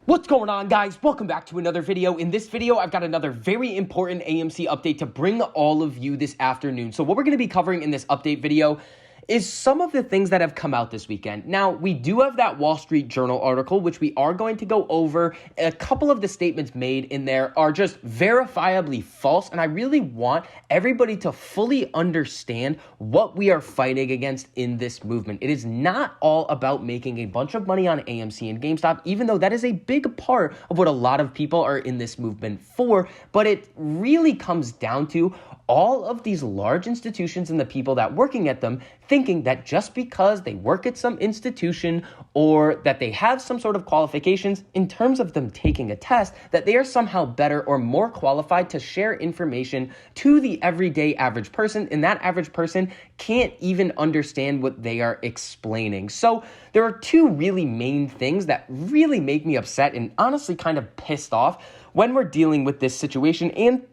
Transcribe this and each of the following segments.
What's going on, guys? Welcome back to another video. In this video, I've got another very important AMC update to bring all of you this afternoon. So what we're going to be covering in this update video is some of the things that have come out this weekend. Now, we do have that Wall Street Journal article, which we are going to go over. A couple of the statements made in there are just verifiably false, and I really want everybody to fully understand what we are fighting against in this movement. It is not all about making a bunch of money on AMC and GameStop, even though that is a big part of what a lot of people are in this movement for, but it really comes down to all of these large institutions and the people that working at them thinking that just because they work at some institution or that they have some sort of qualifications in terms of them taking a test, that they are somehow better or more qualified to share information to the everyday average person, and that average person can't even understand what they are explaining. So there are two really main things that really make me upset and honestly kind of pissed off when we're dealing with this situation and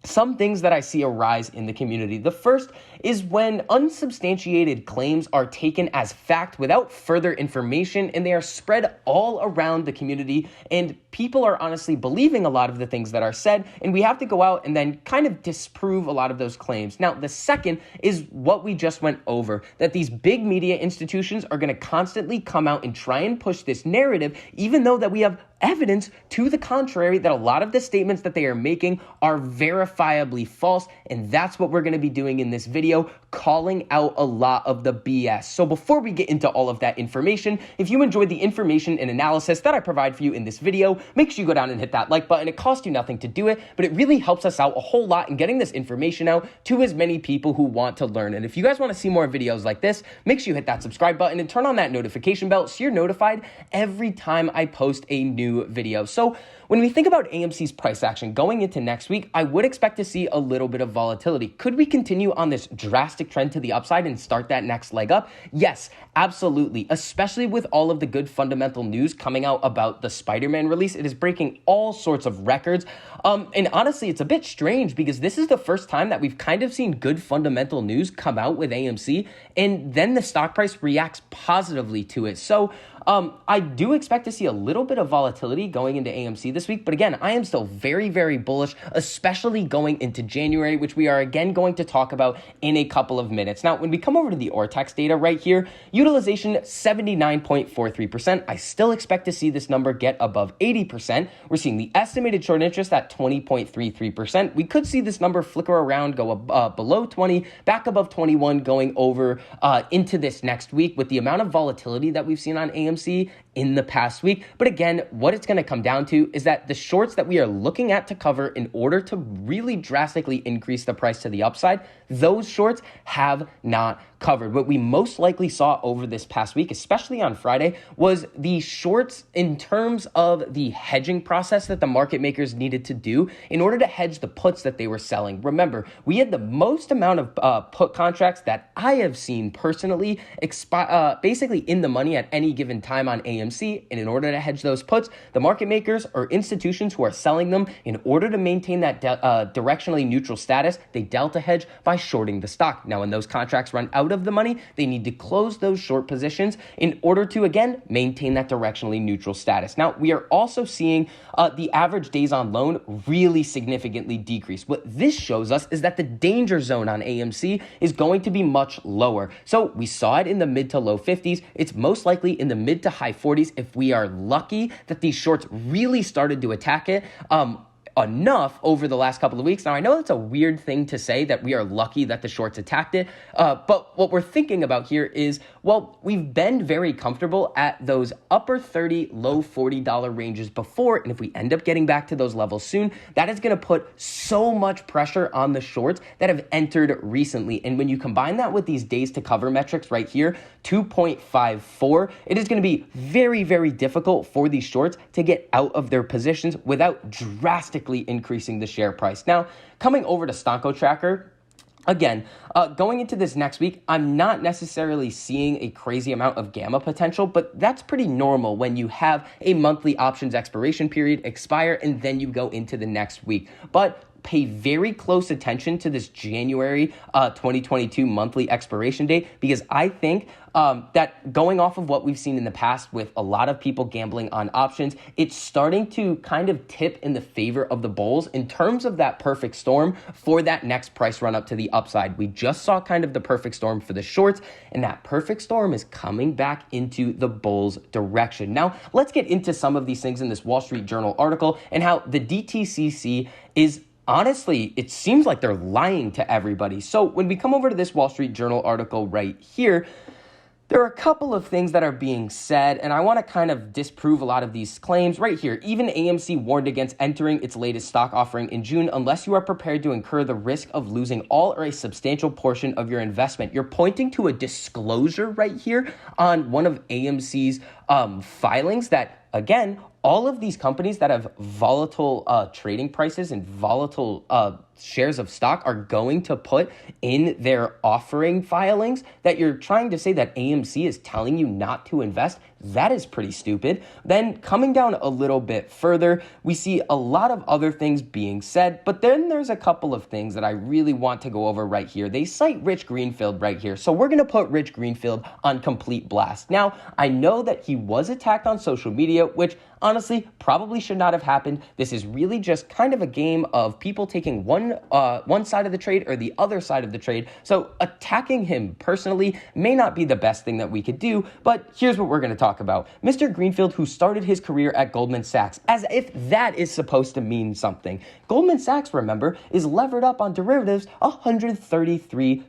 some things that I see arise in the community. The first is when unsubstantiated claims are taken as fact without further information, and they are spread all around the community, and people are honestly believing a lot of the things that are said, and we have to go out and then kind of disprove a lot of those claims. Now, the second is what we just went over, that these big media institutions are going to constantly come out and try and push this narrative, even though that we have evidence to the contrary that a lot of the statements that they are making are verifiably false, and that's what we're going to be doing in this video, calling out a lot of the BS. So before we get into all of that information, if you enjoyed the information and analysis that I provide for you in this video, make sure you go down and hit that like button. It costs you nothing to do it, but it really helps us out a whole lot in getting this information out to as many people who want to learn. And if you guys want to see more videos like this, make sure you hit that subscribe button and turn on that notification bell so you're notified every time I post a new video. So when we think about AMC's price action going into next week, I would expect to see a little bit of volatility. Could we continue on this drastic trend to the upside and start that next leg up? Yes, absolutely, especially with all of the good fundamental news coming out about the Spider-Man release. It is breaking all sorts of records. And honestly, it's a bit strange because this is the first time that we've kind of seen good fundamental news come out with AMC, and then the stock price reacts positively to it. So I do expect to see a little bit of volatility going into AMC this week, but again, I am still very, very bullish, especially going into January, which we are again going to talk about in a couple of minutes. Now, when we come over to the Ortex data right here, utilization 79.43%. I still expect to see this number get above 80%. We're seeing the estimated short interest at 20.33%. We could see this number flicker around, go below 20, back above 21, going over into this next week with the amount of volatility that we've seen on AMC in the past week. But again, what it's going to come down to is that the shorts that we are looking at to cover in order to really drastically increase the price to the upside, those shorts have not covered. What we most likely saw over this past week, especially on Friday, was the shorts in terms of the hedging process that the market makers needed to do in order to hedge the puts that they were selling. Remember, we had the most amount of put contracts that I have seen personally basically in the money at any given time on AMC, and in order to hedge those puts, the market makers or institutions who are selling them, in order to maintain that directionally neutral status, they delta hedge by shorting the stock. Now, when those contracts run out of the money, they need to close those short positions in order to, again, maintain that directionally neutral status. Now, we are also seeing the average days on loan really significantly decrease. What this shows us is that the danger zone on AMC is going to be much lower. So we saw it in the mid to low 50s. It's most likely in the mid to high 40s if we are lucky that these shorts really started to attack it enough over the last couple of weeks. Now, I know that's a weird thing to say, that we are lucky that the shorts attacked it, but what we're thinking about here is, well, we've been very comfortable at those upper 30, low $40 ranges before, and if we end up getting back to those levels soon, that is going to put so much pressure on the shorts that have entered recently. And when you combine that with these days to cover metrics right here, 2.54, it is going to be very, very difficult for these shorts to get out of their positions without drastically increasing the share price. Now, coming over to Stonko Tracker, again, going into this next week, I'm not necessarily seeing a crazy amount of gamma potential, but that's pretty normal when you have a monthly options expiration period expire and then you go into the next week. But pay very close attention to this January 2022 monthly expiration date, because I think that going off of what we've seen in the past with a lot of people gambling on options, it's starting to kind of tip in the favor of the bulls in terms of that perfect storm for that next price run up to the upside. We just saw kind of the perfect storm for the shorts, and that perfect storm is coming back into the bulls direction. Now, let's get into some of these things in this Wall Street Journal article and how the DTCC is honestly, it seems like they're lying to everybody. So when we come over to this Wall Street Journal article right here, there are a couple of things that are being said, and I want to kind of disprove a lot of these claims right here. Even AMC warned against entering its latest stock offering in June unless you are prepared to incur the risk of losing all or a substantial portion of your investment. You're pointing to a disclosure right here on one of AMC's filings that, again, all of these companies that have volatile trading prices and volatile shares of stock are going to put in their offering filings, that you're trying to say that AMC is telling you not to invest. That is pretty stupid. Then coming down a little bit further, we see a lot of other things being said, but then there's a couple of things that I really want to go over right here. They cite Rich Greenfield right here. So we're going to put Rich Greenfield on complete blast. Now, I know that he was attacked on social media, which honestly probably should not have happened. This is really just kind of a game of people taking one side of the trade or the other side of the trade. So attacking him personally may not be the best thing that we could do, but here's what we're going to talk about. Mr. Greenfield, who started his career at Goldman Sachs, as if that is supposed to mean something. Goldman Sachs, remember, is levered up on derivatives 133-1.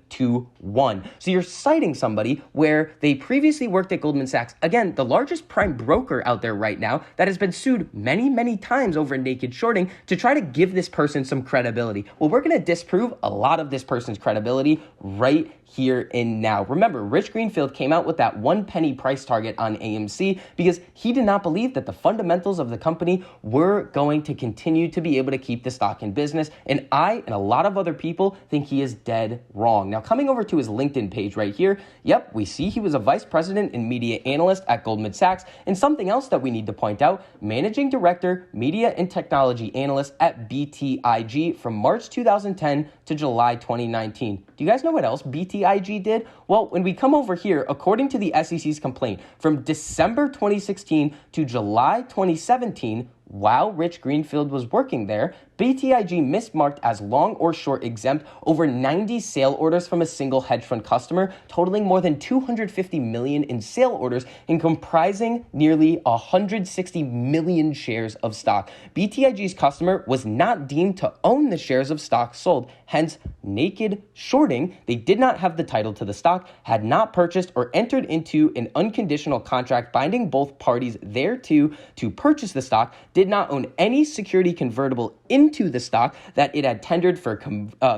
So you're citing somebody where they previously worked at Goldman Sachs, again, the largest prime broker out there right now, that has been sued many, many times over naked shorting, to try to give this person some credibility. Well, we're going to disprove a lot of this person's credibility right here and now. Remember, Rich Greenfield came out with that 1 penny price target on AMC because he did not believe that the fundamentals of the company were going to continue to be able to keep the stock in business. And I and a lot of other people think he is dead wrong. Now, coming over to his LinkedIn page right here, yep, we see he was a vice president and media analyst at Goldman Sachs. And something else that we need to point out, managing director, media and technology analyst at BTIG from March 2010 to July 2019. Do you guys know what else BTIG did? Well, when we come over here, according to the SEC's complaint, from December 2016 to July 2017, while Rich Greenfield was working there, BTIG mismarked as long or short exempt over 90 sale orders from a single hedge fund customer, totaling more than 250 million in sale orders and comprising nearly 160 million shares of stock. BTIG's customer was not deemed to own the shares of stock sold, hence naked shorting. They did not have the title to the stock, had not purchased or entered into an unconditional contract binding both parties thereto to purchase the stock, did not own any security convertible into the stock that it had tendered for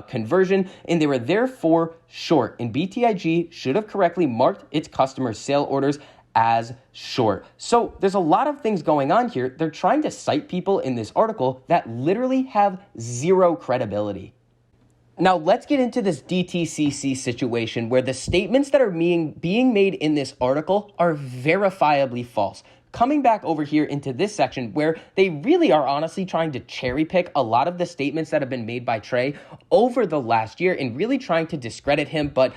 conversion, and they were therefore short. And BTIG should have correctly marked its customers' sale orders as short. So there's a lot of things going on here. They're trying to cite people in this article that literally have zero credibility. Now, let's get into this DTCC situation where the statements that are being made in this article are verifiably false. Coming back over here into this section where they really are honestly trying to cherry pick a lot of the statements that have been made by Trey over the last year and really trying to discredit him, but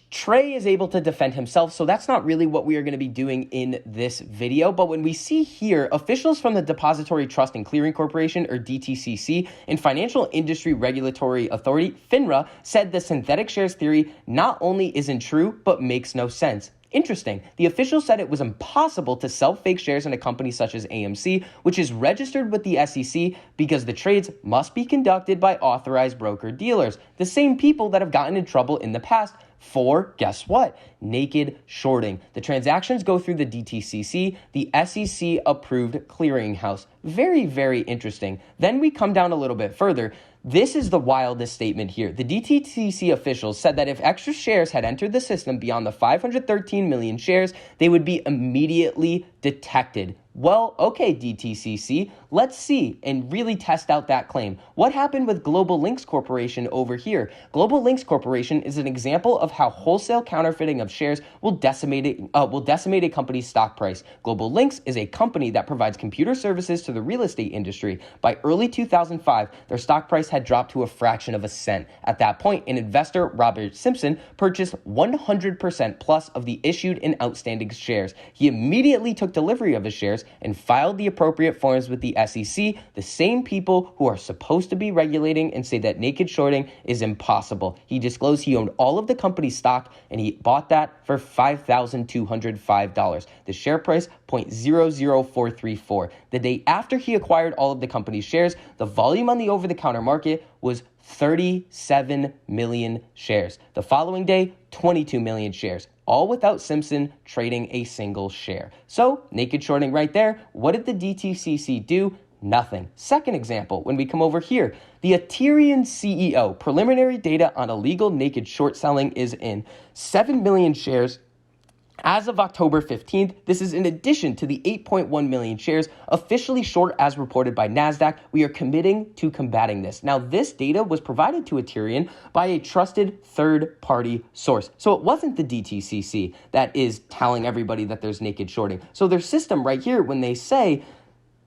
Trey is able to defend himself, so that's not really what we are going to be doing in this video. But when we see here, officials from the Depository Trust and Clearing Corporation, or DTCC, and Financial Industry Regulatory Authority, FINRA, said the synthetic shares theory not only isn't true, but makes no sense. Interesting. The official said it was impossible to sell fake shares in a company such as AMC, which is registered with the SEC, because the trades must be conducted by authorized broker-dealers, the same people that have gotten in trouble in the past for, guess what, naked shorting. The transactions go through the DTCC, the SEC-approved clearinghouse. Very, very interesting. Then we come down a little bit further. This is the wildest statement here. The DTCC officials said that if extra shares had entered the system beyond the 513 million shares, they would be immediately detected. Well, okay, DTCC, let's see and really test out that claim. What happened with Global Links Corporation over here? Global Links Corporation is an example of how wholesale counterfeiting of of shares will decimate a company's stock price. Global Links is a company that provides computer services to the real estate industry. By early 2005, their stock price had dropped to a fraction of a cent. At that point, an investor, Robert Simpson, purchased 100% plus of the issued and outstanding shares. He immediately took delivery of his shares and filed the appropriate forms with the SEC, the same people who are supposed to be regulating and say that naked shorting is impossible. He disclosed he owned all of the company's stock, and he bought that for $5,205. The share price, 0.00434. The day after he acquired all of the company's shares, the volume on the over-the-counter market was 37 million shares. The following day, 22 million shares, all without Simpson trading a single share. So, naked shorting right there. What did the DTCC do? Nothing. Second example, when we come over here, the Ethereum CEO, preliminary data on illegal naked short selling is in 7 million shares. As of October 15th, this is in addition to the 8.1 million shares officially short as reported by NASDAQ. We are committing to combating this. Now, this data was provided to Ethereum by a trusted third-party source. So it wasn't the DTCC that is telling everybody that there's naked shorting. So their system right here, when they say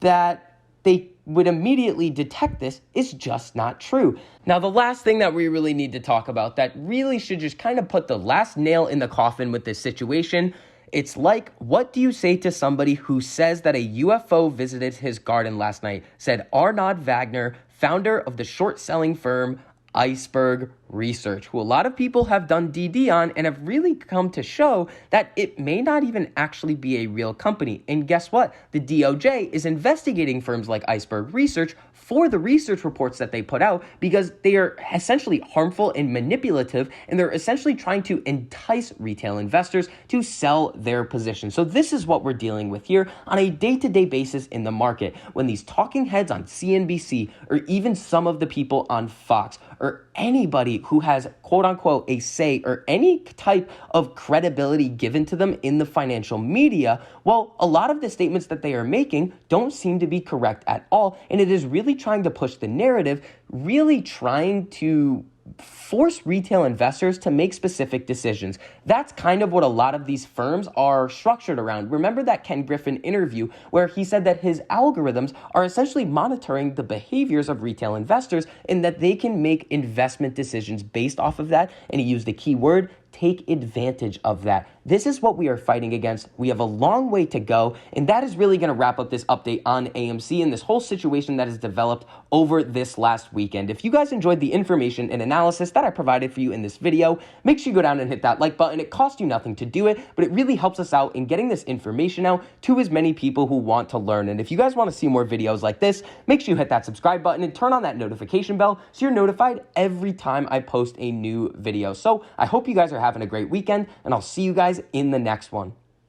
that they would immediately detect this, is just not true. Now, the last thing that we really need to talk about that really should just kind of put the last nail in the coffin with this situation, it's like, what do you say to somebody who says that a UFO visited his garden last night, said Arnaud Wagner, founder of the short-selling firm Iceberg Research, who a lot of people have done DD on and have really come to show that it may not even actually be a real company. And guess what? The DOJ is investigating firms like Iceberg Research for the research reports that they put out because they are essentially harmful and manipulative, and they're essentially trying to entice retail investors to sell their positions. So this is what we're dealing with here on a day-to-day basis in the market when these talking heads on CNBC or even some of the people on Fox or anybody who has quote unquote a say or any type of credibility given to them in the financial media, well, a lot of the statements that they are making don't seem to be correct at all. And it is really trying to push the narrative, really trying to force retail investors to make specific decisions. That's kind of what a lot of these firms are structured around. Remember that Ken Griffin interview where he said that his algorithms are essentially monitoring the behaviors of retail investors and that they can make investment decisions based off of that. And he used the key word, take advantage of that. This is what we are fighting against. We have a long way to go, and that is really going to wrap up this update on AMC and this whole situation that has developed over this last weekend. If you guys enjoyed the information and analysis that I provided for you in this video, make sure you go down and hit that like button. It costs you nothing to do it, but it really helps us out in getting this information out to as many people who want to learn. And if you guys want to see more videos like this, make sure you hit that subscribe button and turn on that notification bell so you're notified every time I post a new video. So I hope you guys are having a great weekend, and I'll see you guys in the next one.